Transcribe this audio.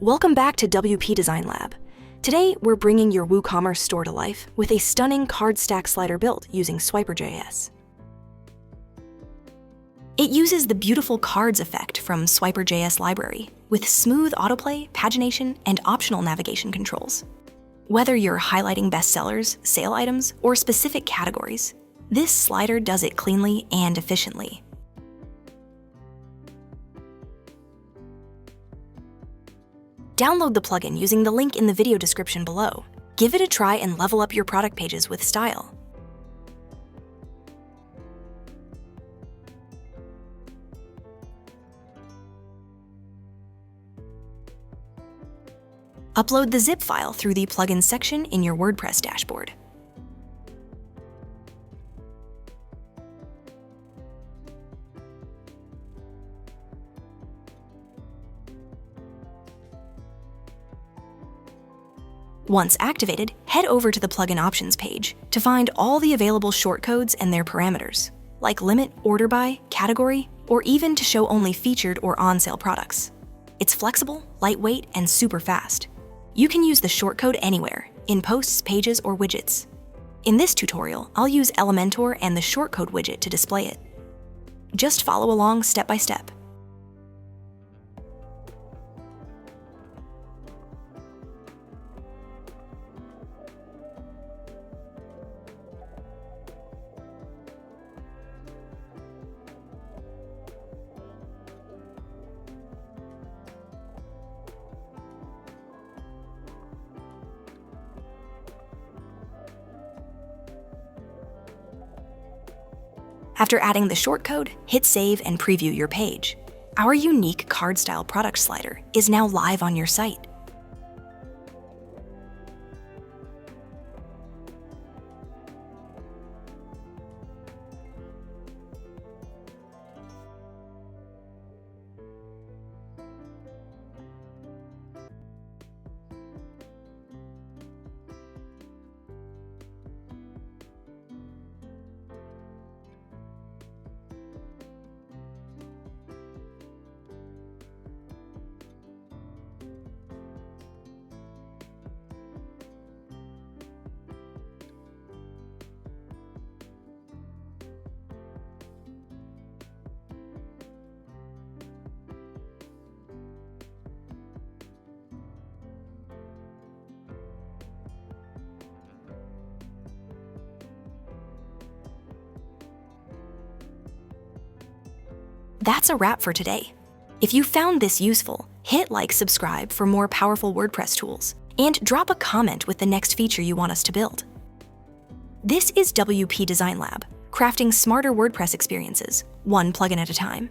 Welcome back to WP Design Lab. Today, we're bringing your WooCommerce store to life with a stunning card stack slider build using Swiper.js. It uses the beautiful cards effect from Swiper.js library with smooth autoplay, pagination, and optional navigation controls. Whether you're highlighting bestsellers, sale items, or specific categories, this slider does it cleanly and efficiently. Download the plugin using the link in the video description below. Give it a try and level up your product pages with style. Upload the zip file through the Plugins section in your WordPress dashboard. Once activated, head over to the Plugin Options page to find all the available shortcodes and their parameters, like limit, order by, category, or even to show only featured or on-sale products. It's flexible, lightweight, and super fast. You can use the shortcode anywhere, in posts, pages, or widgets. In this tutorial, I'll use Elementor and the shortcode widget to display it. Just follow along step by step. After adding the shortcode, hit save and preview your page. Our unique card-style product slider is now live on your site. That's a wrap for today. If you found this useful, hit like, subscribe for more powerful WordPress tools, and drop a comment with the next feature you want us to build. This is WP Design Lab, crafting smarter WordPress experiences, one plugin at a time.